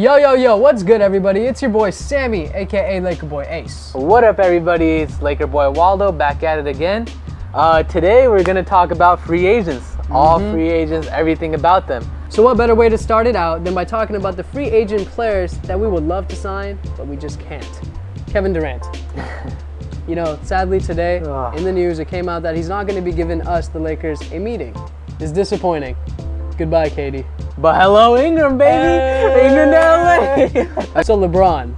Yo, what's good, everybody? It's your boy Sami, aka Laker Boy Ace. What up, everybody? It's Laker Boy Waldo back at it again. Today we're gonna talk about free agents. All free agents, everything about them. So what better way to start it out than by talking about the free agent players that we would love to sign, but we just can't. Kevin Durant. You know, sadly today, in the news, it came out that he's not gonna be giving us, the Lakers, a meeting. It's disappointing. Goodbye, Katie. But hello, Ingram, baby! Hey. Ingram to LA! So LeBron.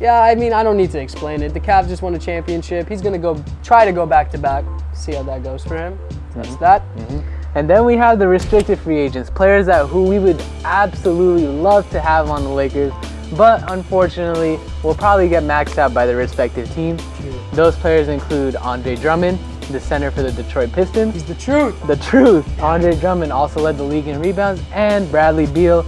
Yeah, I mean, I don't need to explain it. The Cavs just won a championship. He's gonna try to go back-to-back. See how that goes for him. That's that. And then we have the restricted free agents, players who we would absolutely love to have on the Lakers, but unfortunately will probably get maxed out by their respective teams. Those players include Andre Drummond, the center for the Detroit Pistons. He's the truth. The truth. Andre Drummond also led the league in rebounds, and Bradley Beal,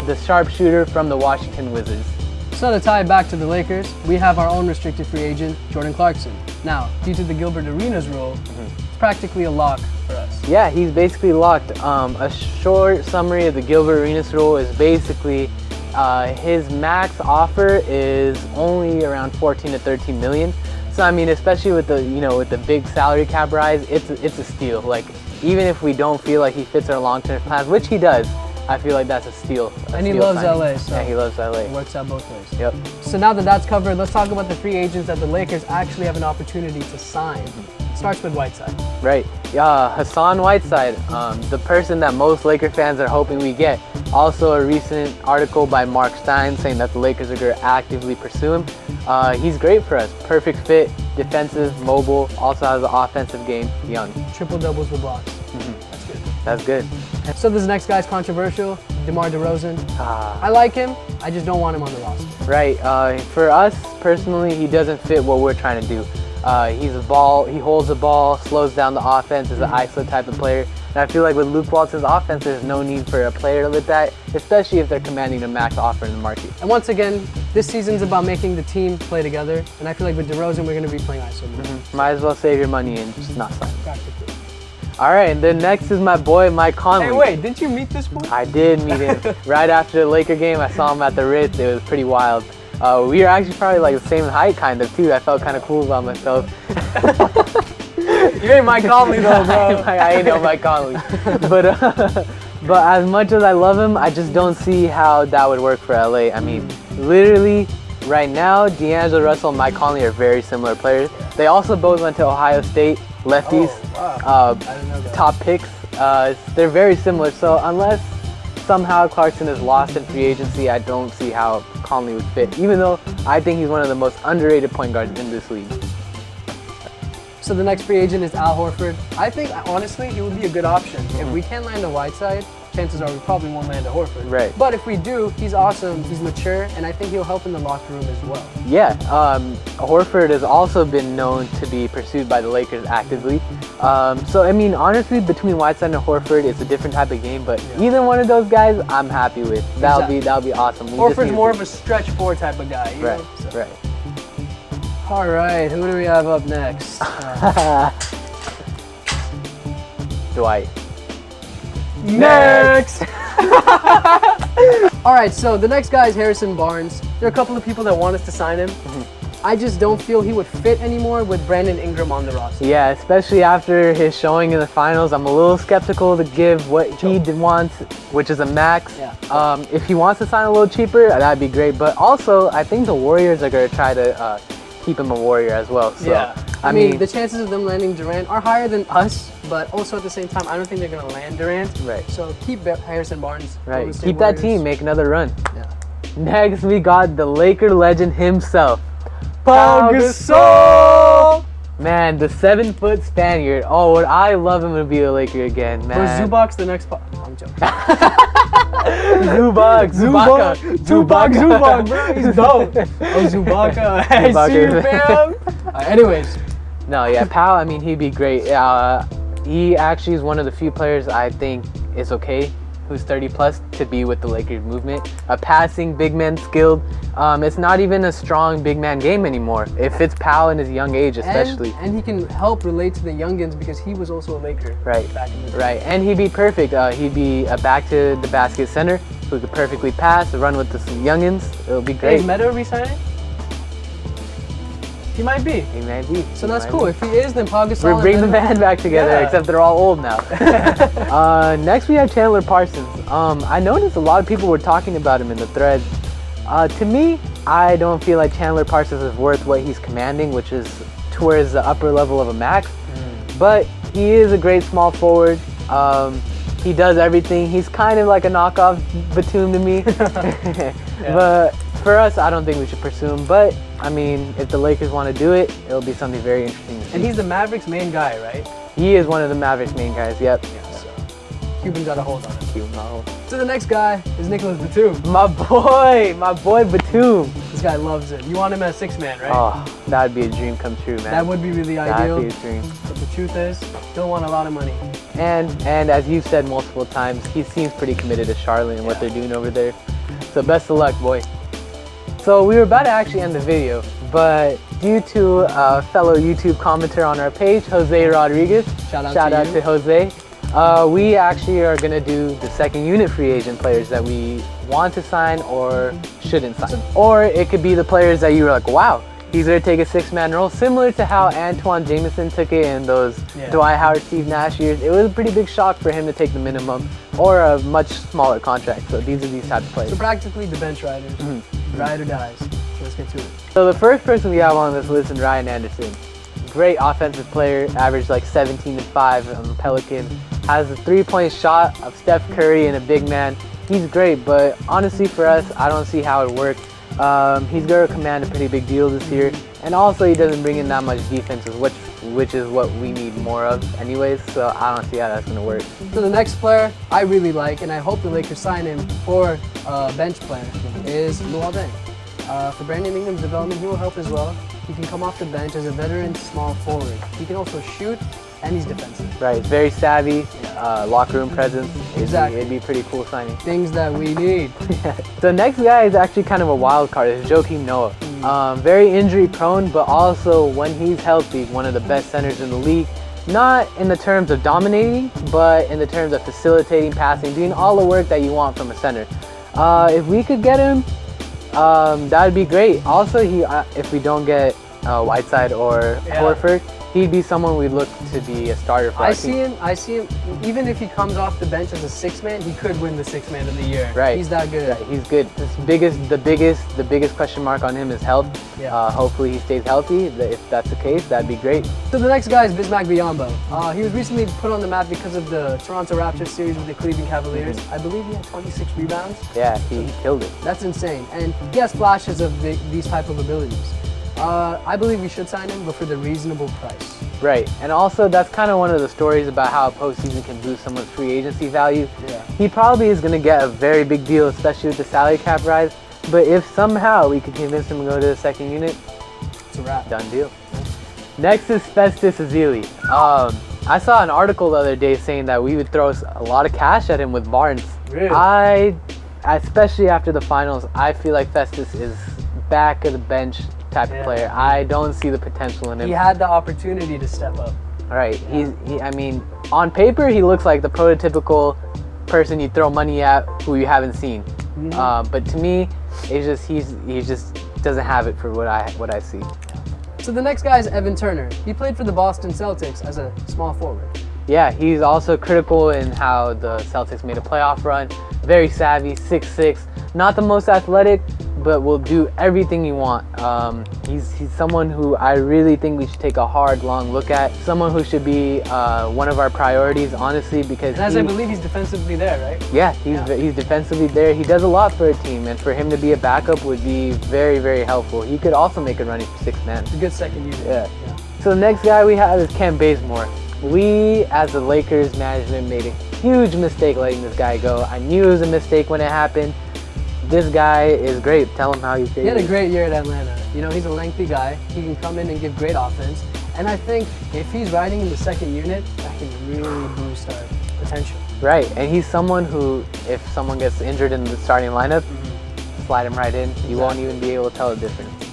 the sharpshooter from the Washington Wizards. So to tie it back to the Lakers, we have our own restricted free agent, Jordan Clarkson. Now, due to the Gilbert Arenas rule, it's practically a lock for us. Yeah, he's basically locked. A short summary of the Gilbert Arenas rule is basically his max offer is only around 14 to 13 million. So I mean, especially with the big salary cap rise, it's a steal. Like, even if we don't feel like he fits our long-term plans, which he does, I feel like that's a steal. And he loves LA, so yeah, he loves LA. It works out both ways. Yep. So now that that's covered, let's talk about the free agents that the Lakers actually have an opportunity to sign. It starts with Whiteside. Right. Hassan Whiteside, the person that most Laker fans are hoping we get. Also, a recent article by Mark Stein saying that the Lakers are going to actively pursue him. He's great for us. Perfect fit, defensive, mobile, also has an offensive game, young. Triple doubles with blocks. That's good. That's good. So this next guy's controversial, DeMar DeRozan. I like him, I just don't want him on the roster. Right. For us personally, he doesn't fit what we're trying to do. He's a ball. He holds the ball, slows down the offense, is an ISO type of player. And I feel like with Luke Walton's offense, there's no need for a player like that, especially if they're commanding a max offer in the market. And once again, this season's about making the team play together. And I feel like with DeRozan, we're going to be playing ISO more. Might as well save your money and just not sign. Practically. All right, and then next is my boy Mike Conley. Hey, wait, didn't you meet this boy? I did meet him right after the Laker game. I saw him at the Ritz. It was pretty wild. We were actually probably like the same height, kind of, too. I felt kind of cool about myself. You ain't Mike Conley, though, bro. I ain't no Mike Conley. But as much as I love him, I just don't see how that would work for LA. I mean, literally, right now, D'Angelo Russell and Mike Conley are very similar players. They also both went to Ohio State, lefties, I didn't know that. top picks. They're very similar, so unless somehow Clarkson is lost in free agency, I don't see how Conley would fit, even though I think he's one of the most underrated point guards in this league. So the next free agent is Al Horford. I think, honestly, he would be a good option. If we can't land a Whiteside, chances are we probably won't land a Horford. Right. But if we do, he's awesome, he's mature, and I think he'll help in the locker room as well. Yeah, Horford has also been known to be pursued by the Lakers actively. So, I mean, honestly, between Whiteside and Horford, it's a different type of game, but either one of those guys, I'm happy with. That'll be awesome. Horford's more of a stretch four type of guy. You know? So. Right. All right, who do we have up next? Dwight. Next! All right, so the next guy is Harrison Barnes. There are a couple of people that want us to sign him. I just don't feel he would fit anymore with Brandon Ingram on the roster. Yeah, especially after his showing in the finals, I'm a little skeptical to give what he wants, which is a max. Yeah. If he wants to sign a little cheaper, that'd be great. But also, I think the Warriors are going to try to keep him a Warrior as well. So, yeah. I mean, the chances of them landing Durant are higher than us, but also at the same time, I don't think they're going to land Durant. Right. So keep Harrison Barnes. Right. Keep that team, make another run. Yeah. Next, we got the Laker legend himself, Pau Gasol! Man, the 7-foot Spaniard. Oh, would I love him to be a Laker again, man. For Zubac's the next I'm joking. Zubac, bro. He's dope. Oh, Zubaca. I see you, fam. Anyways. No, yeah, Pau, I mean, he'd be great. He actually is one of the few players I think is okay, who's 30 plus, to be with the Lakers movement. A passing, big man skilled. It's not even a strong big man game anymore. It fits Pau in his young age, especially. And he can help relate to the youngins because he was also a Laker. Right, back in the day. right. And he'd be perfect. He'd be a back to the basket center. who could perfectly pass, run with the youngins. It'll be great. Is Meta resigning? He might be. He might be. So that's cool. If he is, then Pau Gasol. We're bringing the band back together, except they're all old now. Next we have Chandler Parsons. I noticed a lot of people were talking about him in the thread. To me, I don't feel like Chandler Parsons is worth what he's commanding, which is towards the upper level of a max. But he is a great small forward. He does everything. He's kind of like a knockoff Batum to me. But for us, I don't think we should pursue him. But I mean, if the Lakers want to do it, it'll be something very interesting to see. And he's the Mavericks' main guy, right? He is one of the Mavericks' main guys. Yep. Yeah, so Cuban got a hold on him. Cuban got a hold. So the next guy is Nicholas Batum. My boy Batum. This guy loves it. You want him as 6-man, right? Oh, that'd be a dream come true, man. That would be really ideal. That'd be a dream. But the truth is, don't want a lot of money. And as you've said multiple times, he seems pretty committed to Charlotte and what they're doing over there. So best of luck, boy. So we were about to actually end the video, but due to a fellow YouTube commenter on our page, Jose Rodriguez, shout out to Jose, we actually are going to do the second unit free agent players that we want to sign or shouldn't sign. Or it could be the players that you were like, wow, he's going to take a 6-man role, similar to how Antoine Jameson took it in those Dwight Howard, Steve Nash years. It was a pretty big shock for him to take the minimum or a much smaller contract. So these are these types of players. So practically the bench riders, ride or dies. So let's get to it. So the first person we have on this list is Ryan Anderson. Great offensive player, averaged like 17 and 5 on the Pelicans. Has a 3-point shot of Steph Curry and a big man. He's great, but honestly for us, I don't see how it works. He's going to command a pretty big deal this year. And also he doesn't bring in that much defense, which is what we need more of anyways. So I don't see how that's going to work. So the next player I really like, and I hope the Lakers sign him for bench player, is Waldo. For Brandon Ingram's development, he will help as well. He can come off the bench as a veteran small forward. He can also shoot, and he's defensive. Right, very savvy, locker room presence. Exactly. It'd be a pretty cool signing. Things that we need. The next guy is actually kind of a wild card. It's Joakim Noah. Very injury prone, but also when he's healthy, one of the best centers in the league. Not in the terms of dominating, but in the terms of facilitating, passing, doing all the work that you want from a center. If we could get him, that would be great. Also, if we don't get Whiteside or Horford, he'd be someone we'd look to be a starter for our team. I see him, even if he comes off the bench as a 6-man, he could win the 6-man of the year. Right. He's that good. Right. He's good. The biggest question mark on him is health. Yeah. Hopefully he stays healthy. If that's the case, that'd be great. So the next guy is Bismack Biyombo. He was recently put on the map because of the Toronto Raptors series with the Cleveland Cavaliers. I believe he had 26 rebounds. Yeah, he killed it. That's insane. And he has flashes of these type of abilities. I believe we should sign him, but for the reasonable price. Right, and also that's kind of one of the stories about how a postseason can boost someone's free agency value. Yeah. He probably is going to get a very big deal, especially with the salary cap rise. But if somehow we could convince him to go to the second unit, it's a wrap. Done deal. Next is Festus Ezeli. I saw an article the other day saying that we would throw a lot of cash at him with Barnes. Really? Especially after the finals, I feel like Festus is back of the bench type of player. I don't see the potential in him. He had the opportunity to step up. Right. I mean, on paper, he looks like the prototypical person you throw money at who you haven't seen. But to me, it's just he just doesn't have it for what I see. So the next guy is Evan Turner. He played for the Boston Celtics as a small forward. Yeah, he's also critical in how the Celtics made a playoff run. Very savvy, 6'6", not the most athletic, but will do everything you want. He's someone who I really think we should take a hard, long look at. Someone who should be one of our priorities, honestly, because and as I believe he's defensively there, right? Yeah, he's defensively there. He does a lot for a team, and for him to be a backup would be very, very helpful. He could also make a running for 6-man. It's a good second unit. Yeah. So the next guy we have is Kent Bazemore. We, as the Lakers management, made a huge mistake letting this guy go. I knew it was a mistake when it happened. This guy is great. Tell him how you feel. He had a great year at Atlanta. You know, he's a lengthy guy. He can come in and give great offense. And I think if he's riding in the second unit, that can really boost our potential. Right, and he's someone who, if someone gets injured in the starting lineup, slide him right in. You won't even be able to tell the difference.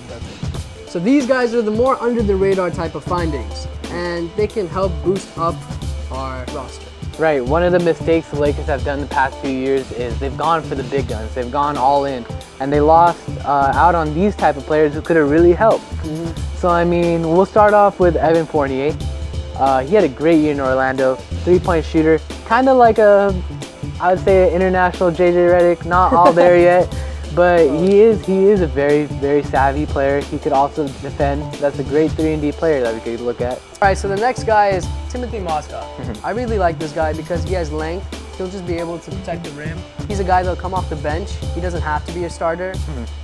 So these guys are the more under the radar type of findings, and they can help boost up our roster. Right, one of the mistakes the Lakers have done the past few years is they've gone for the big guns. They've gone all in, and they lost out on these type of players who could have really helped. So I mean, we'll start off with Evan Fournier. He had a great year in Orlando, 3-point shooter, kind of like I would say an international JJ Redick, not all there yet, but he is a very, very savvy player. He could also defend. That's a great 3-and-D player that we could look at. All right, so the next guy is Timothy Mozgov. I really like this guy because he has length. He'll just be able to protect the rim. He's a guy that'll come off the bench. He doesn't have to be a starter.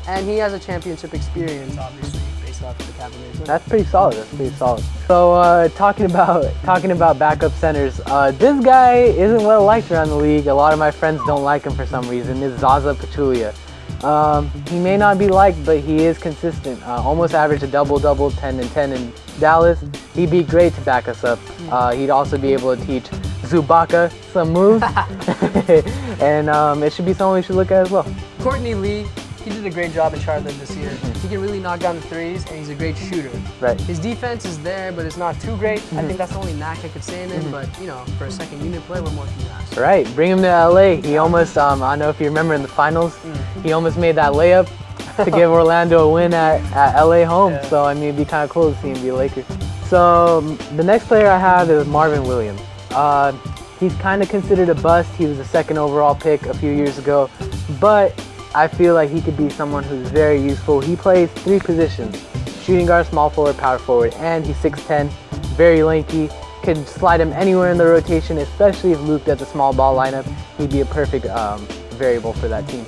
And he has a championship experience, obviously, based off of the Cavaliers. That's pretty solid. That's pretty solid. So talking about backup centers, this guy isn't well liked around the league. A lot of my friends don't like him for some reason. It's ZAZA Pachulia. He may not be liked, but he is consistent. Almost averaged a double-double, 10 and 10 in Dallas. He'd be great to back us up. He'd also be able to teach Zubaka some moves. And it should be someone we should look at as well. Courtney Lee, he did a great job in Charlotte this year. He can really knock down the threes, and he's a great shooter. Right. His defense is there, but it's not too great. I think that's the only knack I could say in him, but you know, for a second unit player, what more can you ask? Right, bring him to LA. He almost, I don't know if you remember in the finals, he almost made that layup to give Orlando a win at LA home. So I mean, it'd be kind of cool to see him be a Laker. So the next player I have is Marvin Williams. He's kind of considered a bust. He was the 2nd overall pick a few years ago, but I feel like he could be someone who's very useful. He plays 3 positions: shooting guard, small forward, power forward, and he's 6'10", very lanky. Could slide him anywhere in the rotation, especially if looped at the small ball lineup. He'd be a perfect variable for that team.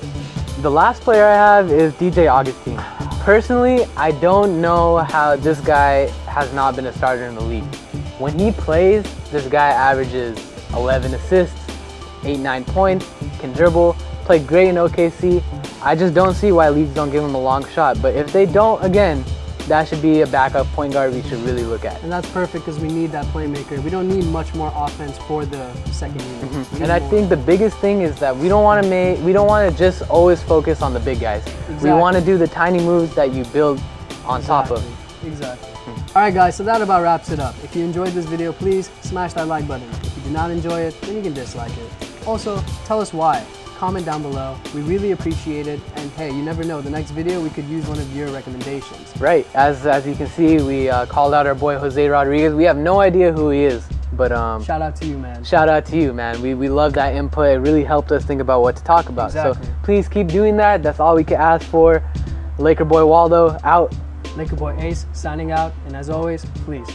The last player I have is DJ Augustine. Personally, I don't know how this guy has not been a starter in the league. When he plays, this guy averages 11 assists, 8-9 points, can dribble, played great in OKC. I just don't see why leagues don't give him a long shot. But if they don't, again, that should be a backup point guard we should really look at. And that's perfect because we need that playmaker. We don't need much more offense for the second unit. And I think the biggest thing is that we don't want to just always focus on the big guys. We want to do the tiny moves that you build on top of. Exactly. All right, guys, so that about wraps it up. If you enjoyed this video, please smash that like button. If you did not enjoy it, then you can dislike it. Also, tell us why. Comment down below. We really appreciate it. And hey, you never know, the next video we could use one of your recommendations. Right. As you can see, we called out our boy Jose Rodriguez. We have no idea who he is, but shout out to you, man. Shout out to you, man. We love that input. It really helped us think about what to talk about. Exactly. So please keep doing that. That's all we can ask for. Laker boy Waldo out. Laker boy Ace signing out. And as always, please